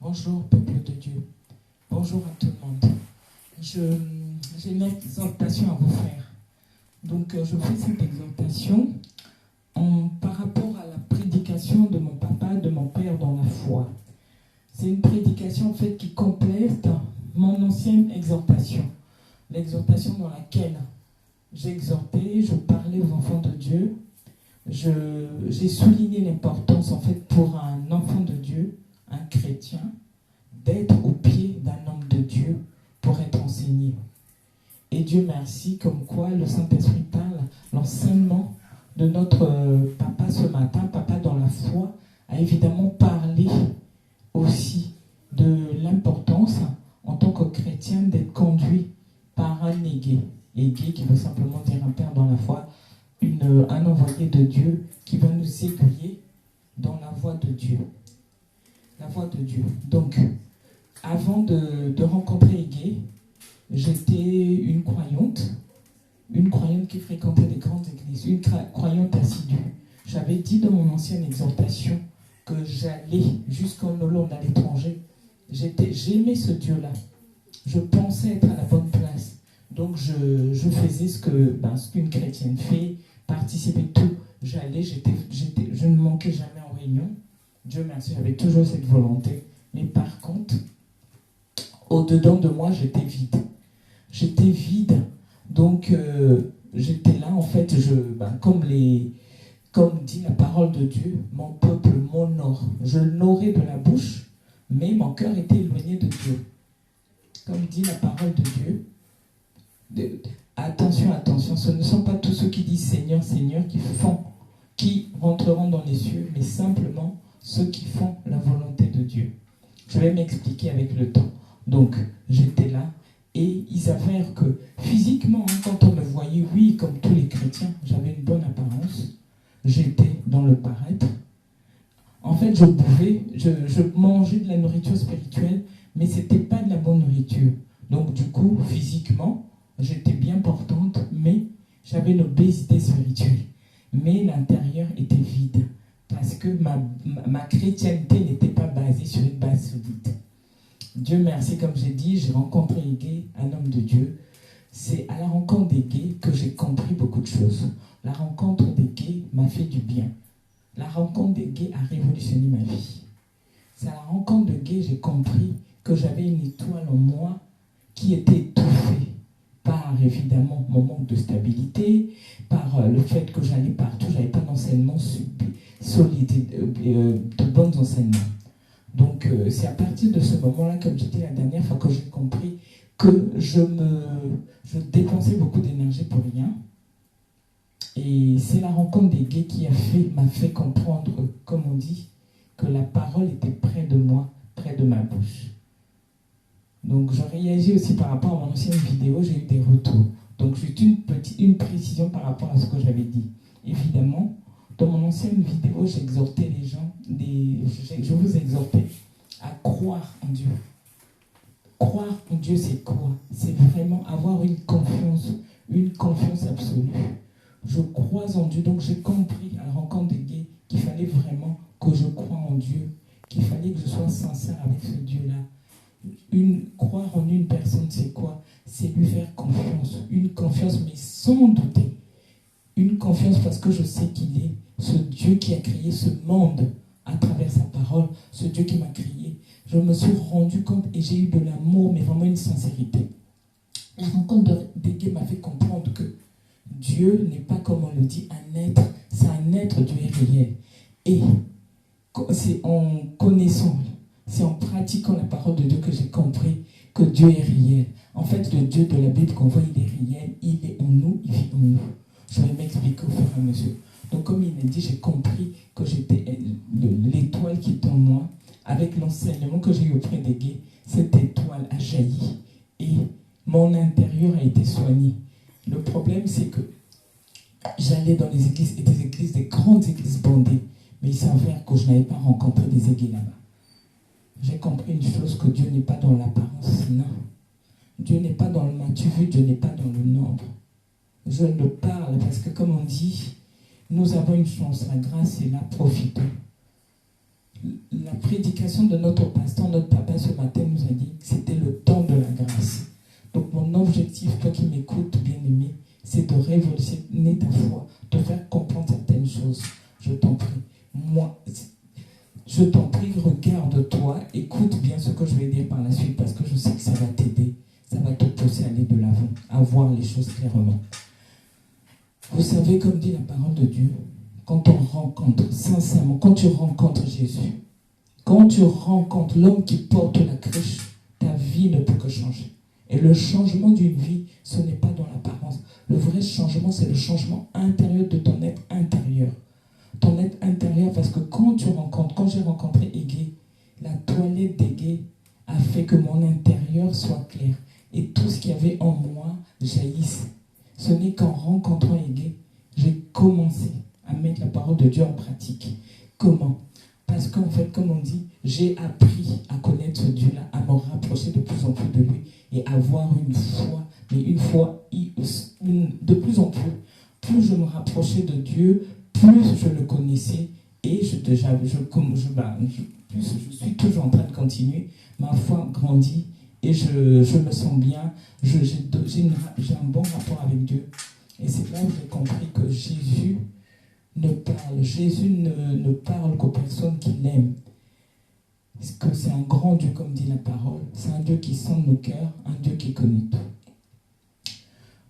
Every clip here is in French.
Bonjour, peuple de Dieu. Bonjour à tout le monde. J'ai une exhortation à vous faire. Donc, je fais cette exhortation par rapport à la prédication de mon papa, de mon père dans la foi. C'est une prédication en fait qui complète mon ancienne exhortation. L'exhortation dans laquelle j'exhortais, je parlais aux enfants de Dieu. J'ai souligné l'importance en fait pour un enfant de Dieu, un chrétien, d'être au pied d'un homme de Dieu pour être enseigné. Et Dieu merci, comme quoi le Saint-Esprit parle, l'enseignement de notre papa ce matin, papa dans la foi, a évidemment parlé aussi de l'importance en tant que chrétien d'être conduit par un aigué. Aigué qui veut simplement dire un père dans la foi, un envoyé de Dieu qui va nous aiguiller dans la voie de Dieu. La voie de Dieu. Donc, avant de rencontrer Aigué, j'étais une croyante qui fréquentait des grandes églises, une croyante assidue. J'avais dit dans mon ancienne exhortation que j'allais jusqu'en Hollande, à l'étranger. J'aimais ce Dieu-là. Je pensais être à la bonne place. Donc je faisais ce qu'une chrétienne fait, participais tout. J'allais, je ne manquais jamais en réunion. Dieu merci, j'avais toujours cette volonté. Mais par contre, au-dedans de moi, j'étais vide. J'étais vide. Donc, j'étais là, en fait, comme dit la parole de Dieu, mon peuple m'honore. Je l'honorais de la bouche, mais mon cœur était éloigné de Dieu. Comme dit la parole de Dieu, attention, attention, ce ne sont pas tous ceux qui disent Seigneur, Seigneur qui rentreront dans les cieux, mais simplement ceux qui font la volonté de Dieu. Je vais m'expliquer avec le temps. Donc, j'étais là, et il s'avère que physiquement, quand on me voyait, oui, comme tous les chrétiens, j'avais une bonne apparence, j'étais dans le paraître. En fait, je mangeais de la nourriture spirituelle, mais ce n'était pas de la bonne nourriture. Donc, du coup, physiquement, j'étais bien portante, mais j'avais une obésité spirituelle. Mais l'intérieur était vide, parce que ma chrétienté n'était pas basée sur une base solide. Dieu merci, comme j'ai dit, j'ai rencontré Aigué, un homme de Dieu. C'est à la rencontre d'Aigué que j'ai compris beaucoup de choses. La rencontre d'Aigué m'a fait du bien. La rencontre d'Aigué a révolutionné ma vie. C'est à la rencontre d'Aigué que j'ai compris que j'avais une étoile en moi qui était étouffée par évidemment mon manque de stabilité, par le fait que j'allais partout, je n'avais pas d'enseignement solide, de bons enseignements. Donc c'est à partir de ce moment-là, comme j'ai dit la dernière fois, que j'ai compris que je dépensais beaucoup d'énergie pour rien. Et c'est la rencontre d'Aigué qui m'a fait comprendre, comme on dit, que la parole était près de moi, près de ma bouche. Donc je réagis aussi par rapport à mon ancienne vidéo, j'ai eu des retours. Donc juste une précision par rapport à ce que j'avais dit. Évidemment, dans mon ancienne vidéo, j'exhortais les gens, je vous exhortais à croire en Dieu. Croire en Dieu, c'est quoi? C'est vraiment avoir une confiance absolue. Je crois en Dieu, donc j'ai compris à la rencontre d'Aigué qu'il fallait vraiment que je croie en Dieu, qu'il fallait que je sois sincère avec ce Dieu-là. Croire en une personne, c'est quoi? C'est lui faire confiance. Une confiance, mais sans douter. Une confiance parce que je sais qu'il est ce Dieu qui a créé ce monde à travers sa parole, ce Dieu qui m'a créé. Je me suis rendu compte et j'ai eu de l'amour, mais vraiment une sincérité. La rencontre d'Aigué m'a fait comprendre que Dieu n'est pas, comme on le dit, un être, c'est un être, Dieu est réel. Et c'est en connaissant, c'est en pratiquant la parole de Dieu que j'ai compris que Dieu est réel. En fait, le Dieu de la Bible qu'on voit, il est réel, il est en nous, il vit en nous. Je vais m'expliquer au fur et à mesure. Donc, comme il m'a dit, j'ai compris que j'étais l'étoile qui est en moi. Avec l'enseignement que j'ai eu auprès d'Aigué, cette étoile a jailli et mon intérieur a été soigné. Le problème, c'est que j'allais dans les églises, et des grandes églises bondées, mais il s'avère que je n'avais pas rencontré des Aigués là-bas. J'ai compris une chose, que Dieu n'est pas dans l'apparence, non. Dieu n'est pas dans le m'as-tu vu, Dieu n'est pas dans le nombre. Je le parle parce que, comme on dit, nous avons une chance, la grâce est là, profitons. prédication de notre pasteur, notre papa ce matin nous a dit que c'était le temps de la grâce. Donc mon objectif, toi qui m'écoutes, bien-aimé, c'est de révolutionner ta foi, de faire comprendre certaines choses. Je t'en prie. Moi, je t'en prie, regarde-toi, écoute bien ce que je vais dire par la suite, parce que je sais que ça va t'aider, ça va te pousser à aller de l'avant, à voir les choses clairement. Vous savez, comme dit la parole de Dieu, quand on rencontre, sincèrement, quand tu rencontres Jésus, quand tu rencontres l'homme qui porte la cruche, ta vie ne peut que changer. Et le changement d'une vie, ce n'est pas dans l'apparence. Le vrai changement, c'est le changement intérieur de ton être intérieur. Ton être intérieur, parce que quand j'ai rencontré Égé, la toilette d'Égé a fait que mon intérieur soit clair. Et tout ce qu'il y avait en moi jaillisse. Ce n'est qu'en rencontrant Égé, j'ai commencé à mettre la parole de Dieu en pratique. Comment? Parce qu'en fait, comme on dit, j'ai appris à connaître ce Dieu-là, à me rapprocher de plus en plus de lui et avoir une foi, mais une foi de plus en plus. Plus je me rapprochais de Dieu, plus je le connaissais et plus je suis toujours en train de continuer. Ma foi grandit et je me sens bien. J'ai un bon rapport avec Dieu. Et c'est là où j'ai compris que Jésus ne parle qu'aux personnes qui l'aiment. Parce que c'est un grand Dieu, comme dit la parole. C'est un Dieu qui sonde nos cœurs, un Dieu qui connaît tout.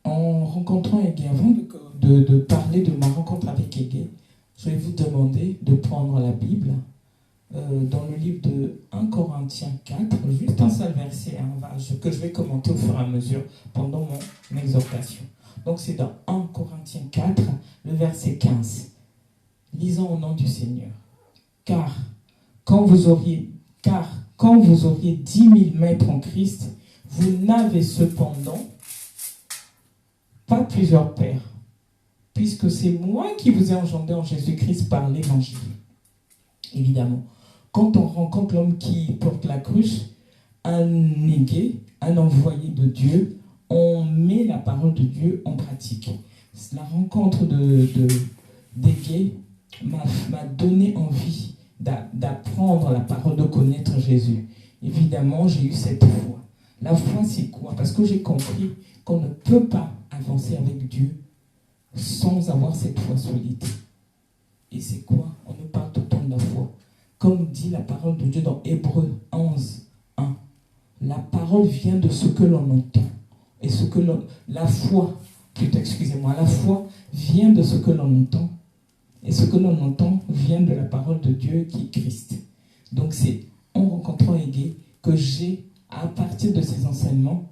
En rencontrant Égé, avant de parler de ma rencontre avec Égé, je vais vous demander de prendre la Bible dans le livre de 1 Corinthiens 4, juste un seul verset que je vais commenter au fur et à mesure pendant mon exhortation. Donc c'est dans 1 Corinthiens 4, le verset 15. Lisons au nom du Seigneur. Car quand vous auriez 10 000 maîtres en Christ, vous n'avez cependant pas plusieurs pères, puisque c'est moi qui vous ai engendré en Jésus-Christ par l'évangile. Évidemment, quand on rencontre l'homme qui porte la cruche, un Égé, un envoyé de Dieu, on met la parole de Dieu en pratique. La rencontre d'Égé m'a donné envie d'apprendre la parole, de connaître Jésus. Évidemment, j'ai eu cette foi. La foi, c'est quoi? Parce que j'ai compris qu'on ne peut pas avancer avec Dieu sans avoir cette foi solide. Et c'est quoi? On nous parle tout le temps de la foi. Comme dit la parole de Dieu dans Hébreux 11, 1. La parole vient de ce que l'on entend. Et la foi vient de ce que l'on entend. Et ce que l'on entend vient de la parole de Dieu qui est Christ. Donc c'est en rencontrant Égé que à partir de ces enseignements,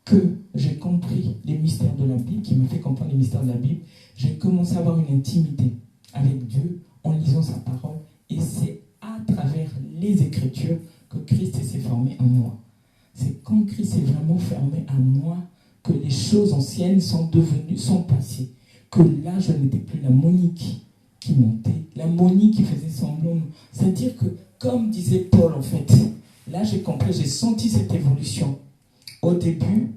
que j'ai compris les mystères de la Bible, qui m'a fait comprendre les mystères de la Bible. J'ai commencé à avoir une intimité avec Dieu en lisant sa parole. Et c'est à travers les Écritures que Christ s'est formé en moi. C'est quand Christ s'est vraiment fermé à moi que les choses anciennes sont passées. Que là, je n'étais plus la Monique qui montait, la Monique qui faisait semblant. C'est-à-dire que, comme disait Paul, en fait, là j'ai compris, j'ai senti cette évolution. Au début,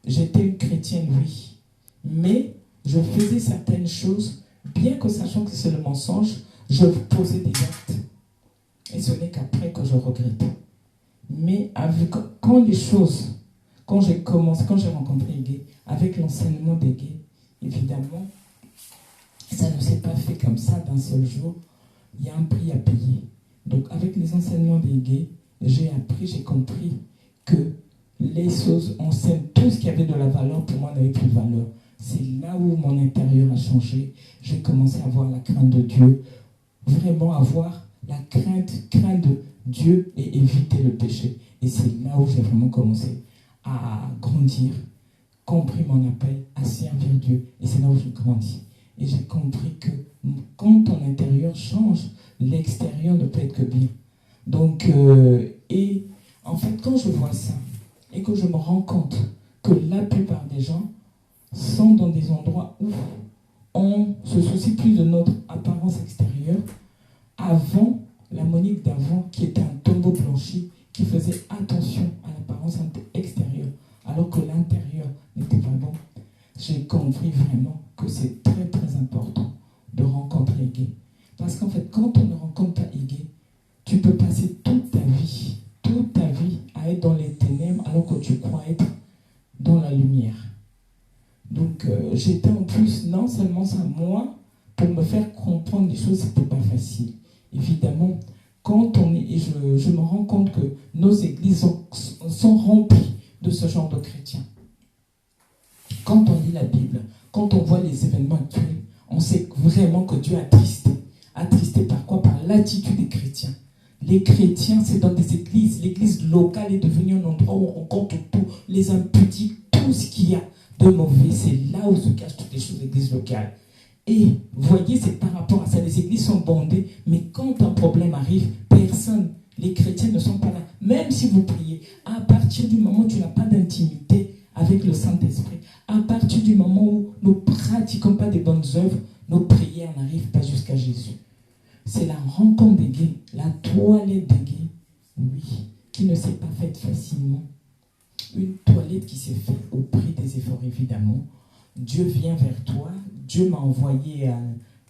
j'étais une chrétienne, oui, mais je faisais certaines choses, bien que sachant que c'est le mensonge, je posais des actes. Et ce n'est qu'après que je regrettais. Mais quand j'ai rencontré Égé, avec l'enseignement d'Égé, évidemment, ça ne s'est pas fait comme ça d'un seul jour. Il y a un prix à payer. Donc, avec les enseignements d'Égé, j'ai compris que les choses anciennes, tout ce qui avait de la valeur, pour moi, n'avait plus de valeur. C'est là où mon intérieur a changé. J'ai commencé à avoir la crainte de Dieu. Vraiment avoir la crainte de Dieu et éviter le péché. Et c'est là où j'ai vraiment commencé à grandir, compris mon appel, à servir Dieu. Et c'est là où j'ai grandi. Et j'ai compris que quand ton intérieur change, l'extérieur ne peut être que bien. Donc, et en fait, quand je vois ça, et que je me rends compte que la plupart des gens sont dans des endroits où on se soucie plus de notre apparence extérieure, avant, la Monique d'avant, qui était un tombeau blanchi, qui faisait attention à l'apparence extérieure, alors que l'intérieur n'était pas bon. J'ai compris vraiment que c'est très très important de rencontrer Égé. Parce qu'en fait, quand on ne rencontre pas Égé, tu peux passer pour me faire comprendre les choses, c'était pas facile. Évidemment, quand on est, et je me rends compte que nos églises sont remplies de ce genre de chrétiens. Quand on lit la Bible, quand on voit les événements actuels, on sait vraiment que Dieu a attristé. Attristé par quoi? Par l'attitude des chrétiens. Les chrétiens, c'est dans des églises. L'église locale est devenue un endroit où on rencontre tout, les impudiques, tout ce qu'il y a de mauvais. C'est là où se cachent toutes les choses de l'église locale. Et vous voyez, c'est par rapport à ça. Les églises sont bondées, mais quand un problème arrive, personne, les chrétiens ne sont pas là. Même si vous priez, à partir du moment où tu n'as pas d'intimité avec le Saint-Esprit, à partir du moment où nous ne pratiquons pas des bonnes œuvres, nos prières n'arrivent pas jusqu'à Jésus. C'est la rencontre des gays, la toilette des gays, oui, qui ne s'est pas faite facilement. Une toilette qui s'est faite au prix des efforts, évidemment. Dieu vient vers toi, Dieu m'a envoyé à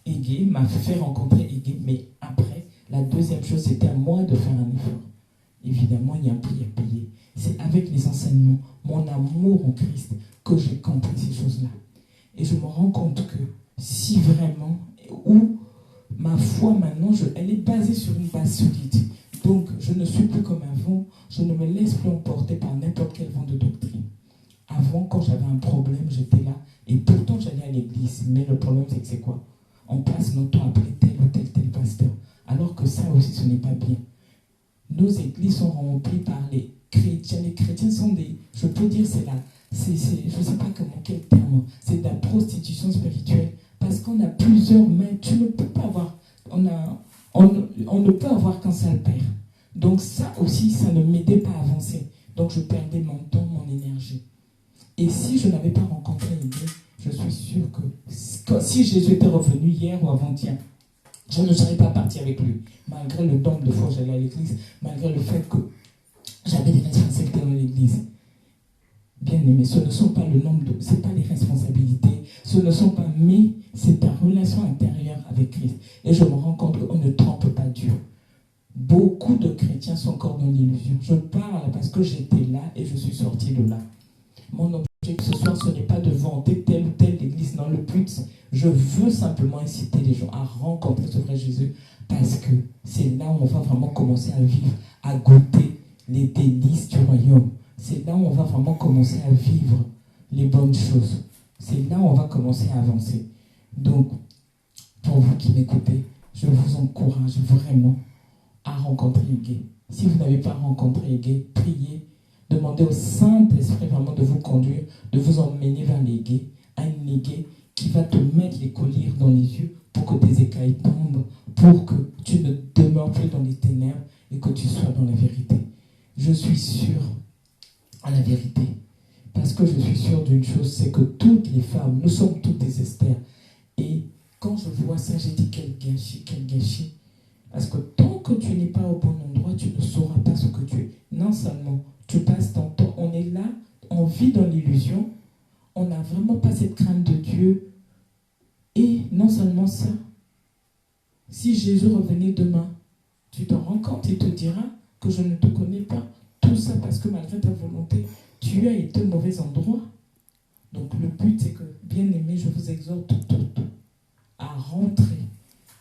Égé, m'a fait rencontrer Égé, mais après, la deuxième chose, c'était à moi de faire un effort. Évidemment, il y a un prix à payer. C'est avec les enseignements, mon amour en Christ, que j'ai compris ces choses-là. Et je me rends compte que si vraiment, ou ma foi maintenant, elle est basée sur une base solide. Donc, je ne suis plus comme avant, je ne me laisse plus emporter par n'importe quel vent de doctrine. Avant, quand j'avais un problème, j'étais là, et pourtant j'allais à l'église. Mais le problème, c'est que c'est quoi? On passe notre temps à appeler tel ou tel pasteur. Alors que ça aussi, ce n'est pas bien. Nos églises sont remplies par les chrétiens. Les chrétiens sont des, je peux dire, je ne sais pas quel terme, c'est de la prostitution spirituelle. Parce qu'on a plusieurs mains, tu ne peux pas avoir, on ne peut avoir qu'un seul père. Donc ça aussi, ça ne m'aidait pas à avancer. Donc je perdais mon temps, mon énergie. Et si je n'avais pas rencontré Égé, je suis sûr que si Jésus était revenu hier ou avant-hier, je ne serais pas parti avec lui. Malgré le nombre de fois que j'allais à l'église, malgré le fait que j'avais des responsabilités dans l'église. Bien aimé, ce ne sont pas le nombre de... Ce n'est pas les responsabilités, ce ne sont pas... Mais c'est ta relation intérieure avec Christ. Et je me rends compte qu'on ne trompe pas Dieu. Beaucoup de chrétiens sont encore dans l'illusion. Je parle parce que j'étais là et je suis sorti de là. Mon objectif ce soir, ce n'est pas de vanter telle ou telle église. Non, le but, je veux simplement inciter les gens à rencontrer ce vrai Jésus parce que c'est là où on va vraiment commencer à vivre, à goûter les délices du royaume. C'est là où on va vraiment commencer à vivre les bonnes choses. C'est là où on va commencer à avancer. Donc, pour vous qui m'écoutez, je vous encourage vraiment à rencontrer Égé. Si vous n'avez pas rencontré Égé, priez. Demandez au Saint-Esprit vraiment de vous conduire, de vous emmener vers l'Égé, un Égé qui va te mettre les colliers dans les yeux pour que tes écailles tombent, pour que tu ne demeures plus dans les ténèbres et que tu sois dans la vérité. Je suis sûr à la vérité, parce que je suis sûr d'une chose, c'est que toutes les femmes, nous sommes toutes des Esther. Et quand je vois ça, j'ai dit quel gâchis. Parce que tant que tu n'es pas au bon endroit, tu ne sauras pas ce que tu es. Non seulement tu passes ton temps, on est là, on vit dans l'illusion, on n'a vraiment pas cette crainte de Dieu. Et non seulement ça, si Jésus revenait demain, tu t'en rends compte et te diras que je ne te connais pas. Tout ça parce que malgré ta volonté, tu as été au mauvais endroit. Donc le but, c'est que, bien aimé, je vous exhorte tout à rentrer,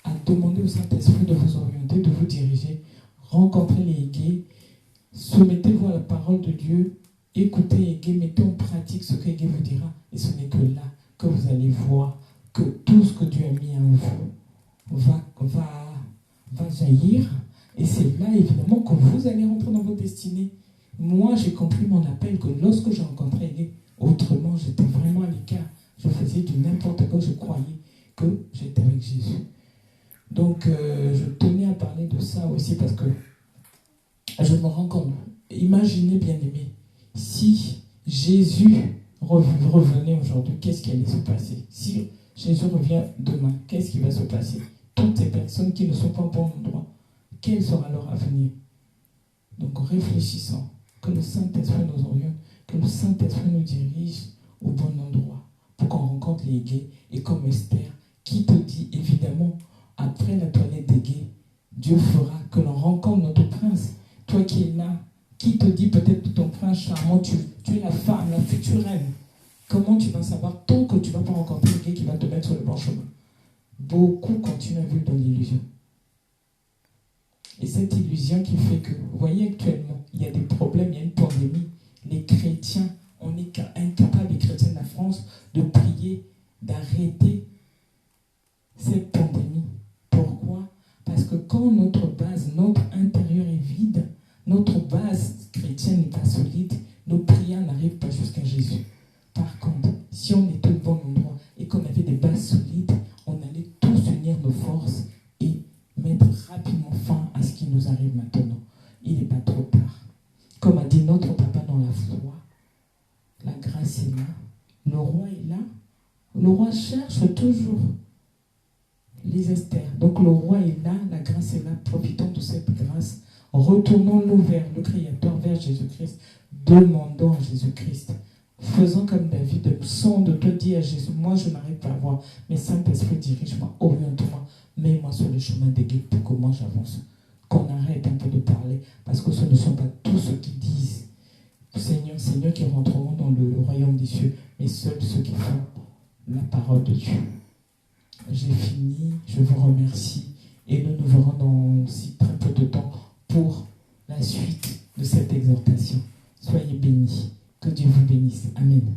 à demander au Saint-Esprit de vous orienter, de vous diriger, rencontrer les Égé, soumettez-vous à la parole de Dieu, écoutez Égé, mettez en pratique ce que Égé vous dira, et ce n'est que là que vous allez voir que tout ce que Dieu a mis en vous va jaillir, et c'est là évidemment que vous allez rentrer dans votre destinée. Moi, j'ai compris mon appel que lorsque j'ai rencontré Égé, autrement, j'étais vraiment à l'écart. Je faisais du n'importe quoi, je croyais que j'étais avec Jésus. Donc, je tenais à parler de ça aussi parce que je me rends compte. Imaginez, bien aimé, si Jésus revenait aujourd'hui, qu'est-ce qui allait se passer? Si Jésus revient demain, qu'est-ce qui va se passer? Toutes ces personnes qui ne sont pas au bon endroit, quel sera leur avenir? Donc, réfléchissons, que le Saint-Esprit nous oriente, que le Saint-Esprit nous dirige au bon endroit pour qu'on rencontre les Égé. Et comme Esther, qui te dit évidemment, après la toilette d'Égé, Dieu fera que l'on rencontre notre prince. Toi qui es là, qui te dit peut-être ton prince charmant, tu es la femme, la future reine. Comment tu vas savoir tant que tu ne vas pas rencontrer Égé qui va te mettre sur le bon chemin? Beaucoup continuent à vivre dans l'illusion. Et cette illusion qui fait que, vous voyez actuellement, il y a des problèmes, il y a une pandémie. Les chrétiens, on est incapables, les chrétiens de la France, de prier, d'arrêter cette pandémie. Pourquoi? Parce que quand notre base, notre intérieur est vide, notre base chrétienne n'est pas solide, nos prières n'arrivent pas jusqu'à Jésus. Par contre, si on était au bon endroit et qu'on avait des bases solides, on allait tous unir nos forces et mettre rapidement fin à ce qui nous arrive maintenant. Il n'est pas trop tard. Comme a dit notre papa dans la foi, la grâce est là, le roi est là, le roi cherche toujours les Esther. Donc le roi est là, la grâce est là, profitons de cette grâce, retournons-nous vers le Créateur, vers Jésus-Christ, demandons à Jésus-Christ. Faisons comme David, sonde, te dis à Jésus, moi je n'arrive pas à voir, mais Saint-Esprit dirige-moi, oriente-moi, mets-moi sur le chemin des guides pour que moi j'avance. Qu'on arrête un peu de parler, parce que ce ne sont pas tous ceux qui disent Seigneur, Seigneur qui rentreront dans le royaume des cieux, mais seuls ceux qui font la parole de Dieu. J'ai fini, je vous remercie et nous nous verrons dans si très peu de temps pour la suite de cette exhortation. Soyez bénis, que Dieu vous bénisse. Amen.